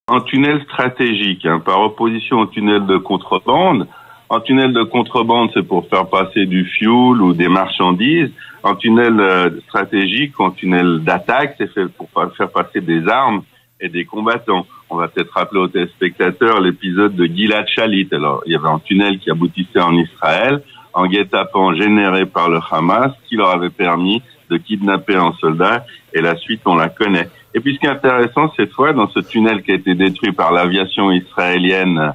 en tunnel stratégique, par opposition au tunnel de contrebande. En tunnel de contrebande, c'est pour faire passer du fuel ou des marchandises. En tunnel stratégique, en tunnel d'attaque, c'est fait pour faire passer des armes et des combattants. On va peut-être rappeler aux téléspectateurs l'épisode de Gilad Shalit. Alors, il y avait un tunnel qui aboutissait en Israël, en guet-apens généré par le Hamas, qui leur avait permis de kidnapper un soldat, et la suite, on la connaît. Et puis, ce qui est intéressant, cette fois, dans ce tunnel qui a été détruit par l'aviation israélienne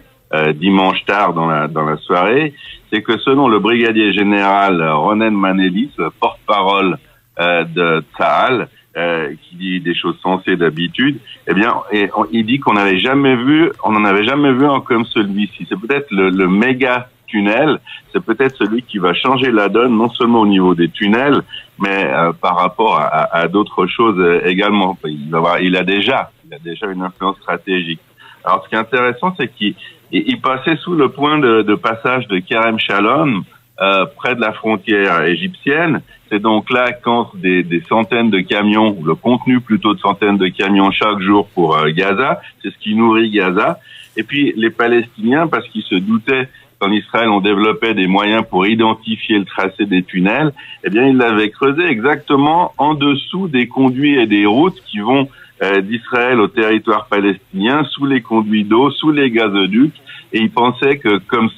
dimanche tard dans la soirée, c'est que selon le brigadier général Ronen Manelis, le porte-parole de Tsahal, qui dit des choses sensées d'habitude, eh bien, il dit qu'on n'en avait jamais vu un comme celui-ci. C'est peut-être le méga tunnel, c'est peut-être celui qui va changer la donne, non seulement au niveau des tunnels, mais par rapport à d'autres choses également. Il a déjà une influence stratégique. Alors, ce qui est intéressant, c'est qu'il passait sous le point de passage de Kerem Shalom, près de la frontière égyptienne. C'est donc là qu'entrent des centaines de camions, ou le contenu plutôt de centaines de camions chaque jour pour Gaza. C'est ce qui nourrit Gaza. Et puis, les Palestiniens, parce qu'ils se doutaient qu'en Israël, on développait des moyens pour identifier le tracé des tunnels, eh bien, ils l'avaient creusé exactement en dessous des conduits et des routes qui vont d'Israël au territoire palestinien, sous les conduits d'eau, sous les gazoducs, et ils pensaient que comme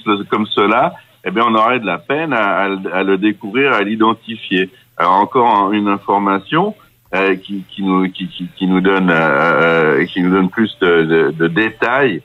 cela, eh bien, on aurait de la peine à le découvrir, à l'identifier. Alors encore une information qui nous donne plus de détails,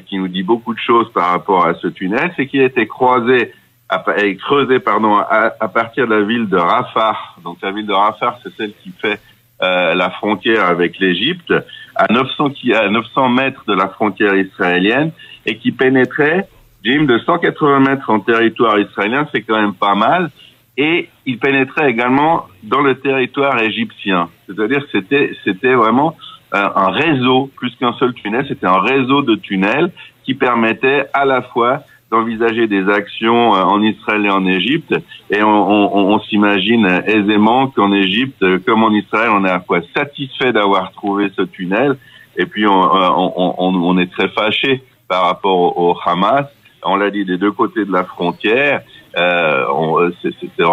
qui nous dit beaucoup de choses par rapport à ce tunnel, c'est qu'il a été creusé à partir de la ville de Rafah. Donc la ville de Rafah, c'est celle qui fait la frontière avec l'Égypte, à 900 mètres de la frontière israélienne, et qui pénétrait, Jim, de 180 mètres en territoire israélien, c'est quand même pas mal, et il pénétrait également dans le territoire égyptien. C'est-à-dire que c'était vraiment un réseau, plus qu'un seul tunnel, c'était un réseau de tunnels qui permettait à la fois d'envisager des actions en Israël et en Égypte, et on s'imagine aisément qu'en Égypte, comme en Israël, on est à la fois satisfait d'avoir trouvé ce tunnel, et puis on est très fâché par rapport au Hamas. On l'a dit des deux côtés de la frontière. C'est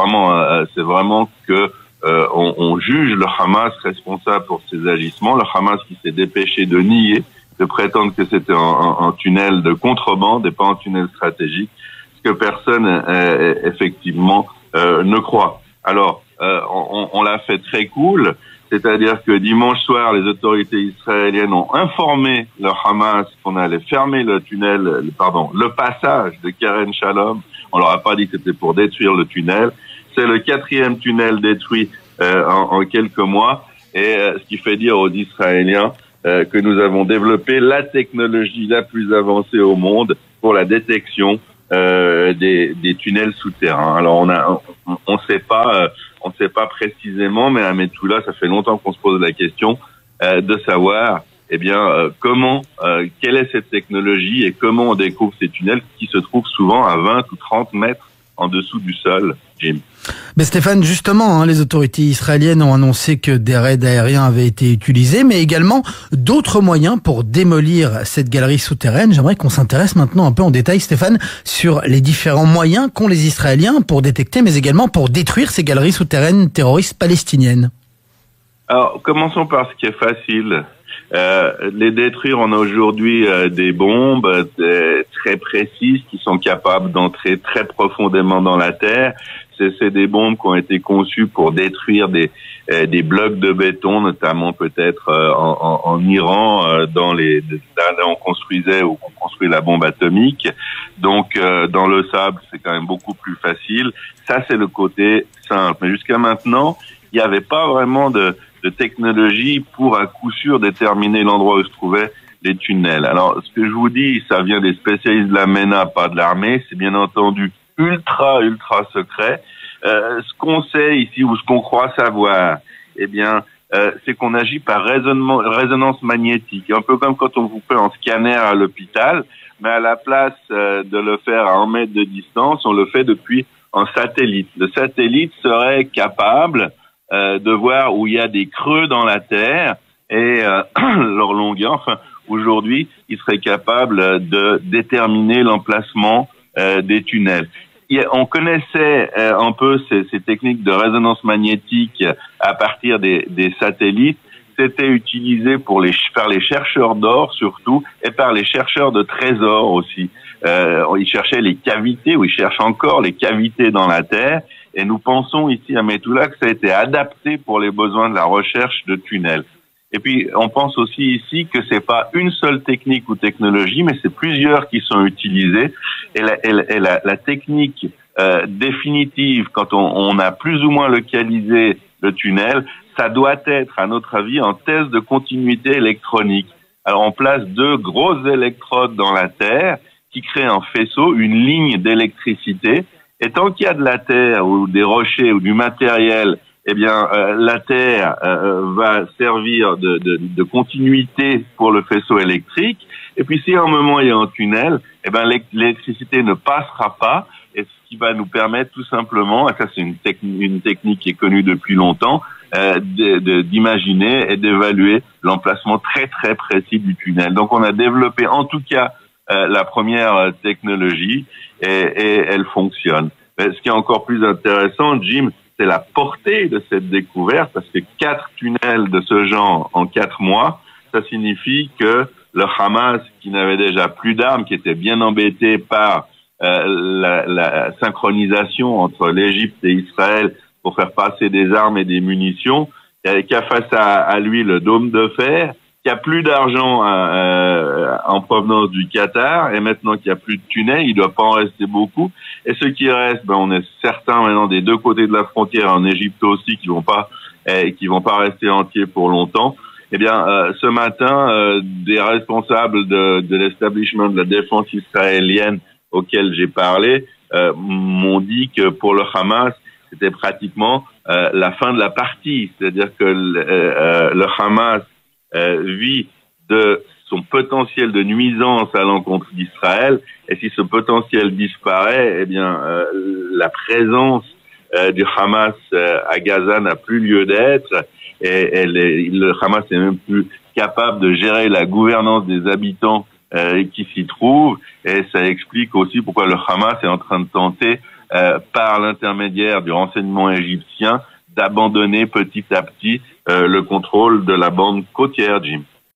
vraiment que on juge le Hamas responsable pour ses agissements. Le Hamas qui s'est dépêché de nier, de prétendre que c'était un tunnel de contrebande et pas un tunnel stratégique, ce que personne effectivement ne croit. Alors, on l'a fait très cool, c'est-à-dire que dimanche soir, les autorités israéliennes ont informé le Hamas qu'on allait fermer le passage de Kerem Shalom. On leur a pas dit que c'était pour détruire le tunnel. C'est le 4e tunnel détruit en quelques mois, et ce qui fait dire aux Israéliens que nous avons développé la technologie la plus avancée au monde pour la détection des tunnels souterrains. Alors on sait pas précisément, mais à Metula, ça fait longtemps qu'on se pose la question de savoir quelle est cette technologie et comment on découvre ces tunnels qui se trouvent souvent à 20 ou 30 mètres en dessous du sol, Jim. Mais Stéphane, justement, les autorités israéliennes ont annoncé que des raids aériens avaient été utilisés, mais également d'autres moyens pour démolir cette galerie souterraine. J'aimerais qu'on s'intéresse maintenant un peu en détail, Stéphane, sur les différents moyens qu'ont les Israéliens pour détecter, mais également pour détruire ces galeries souterraines terroristes palestiniennes. Alors, commençons par ce qui est facile. Les détruire, on a aujourd'hui des bombes très précises qui sont capables d'entrer très profondément dans la terre. C'est des bombes qui ont été conçues pour détruire des blocs de béton, notamment peut-être en Iran, là on construit la bombe atomique. Donc dans le sable, c'est quand même beaucoup plus facile. Ça, c'est le côté simple. Mais jusqu'à maintenant, il n'y avait pas vraiment de technologie pour à coup sûr déterminer l'endroit où se trouvaient les tunnels. Alors, ce que je vous dis, ça vient des spécialistes de la MENA, pas de l'armée. C'est bien entendu ultra secret. Ce qu'on sait ici, ou ce qu'on croit savoir, c'est qu'on agit par résonance magnétique. Un peu comme quand on vous fait un scanner à l'hôpital, mais à la place de le faire à 1 mètre de distance, on le fait depuis un satellite. Le satellite serait capable de voir où il y a des creux dans la terre et leur longueur, aujourd'hui, il serait capable de déterminer l'emplacement des tunnels. On connaissait un peu ces techniques de résonance magnétique à partir des satellites. C'était utilisé par les chercheurs d'or surtout et par les chercheurs de trésors aussi. Ils cherchaient les cavités, ou ils cherchent encore les cavités dans la Terre. Et nous pensons ici à Metula que ça a été adapté pour les besoins de la recherche de tunnels. Et puis, on pense aussi ici que c'est pas une seule technique ou technologie, mais c'est plusieurs qui sont utilisées. Et la technique définitive, quand on a plus ou moins localisé le tunnel, ça doit être, à notre avis, un test de continuité électronique. Alors, on place 2 grosses électrodes dans la Terre qui créent un faisceau, une ligne d'électricité. Et tant qu'il y a de la terre ou des rochers ou du matériel, eh bien, la terre va servir de continuité pour le faisceau électrique. Et puis, si à un moment il y a un tunnel, eh ben, l'électricité ne passera pas. Et ce qui va nous permettre tout simplement, et ça c'est une technique qui est connue depuis longtemps, d'imaginer et d'évaluer l'emplacement très très précis du tunnel. Donc, on a développé en tout cas la première technologie et elle fonctionne. Mais ce qui est encore plus intéressant, Jim, c'est la portée de cette découverte, parce que 4 tunnels de ce genre en 4 mois, ça signifie que le Hamas, qui n'avait déjà plus d'armes, qui était bien embêté par la synchronisation entre l'Égypte et Israël pour faire passer des armes et des munitions, qui a face à lui le dôme de fer, qui a plus d'argent en provenance du Qatar, et maintenant qu'il y a plus de tunnels, il doit pas en rester beaucoup. Et ce qui reste, on est certain maintenant des 2 côtés de la frontière, en Égypte aussi, qui vont pas rester entiers pour longtemps. Eh bien, ce matin, des responsables de l'establishment de la défense israélienne auquel j'ai parlé m'ont dit que pour le Hamas, c'était pratiquement la fin de la partie, c'est-à-dire que le Hamas vit de son potentiel de nuisance à l'encontre d'Israël, et si ce potentiel disparaît, eh bien la présence du Hamas à Gaza n'a plus lieu d'être, et le Hamas n'est même plus capable de gérer la gouvernance des habitants qui s'y trouvent, et ça explique aussi pourquoi le Hamas est en train de tenter, par l'intermédiaire du renseignement égyptien, d'abandonner petit à petit le contrôle de la bande côtière, Jim.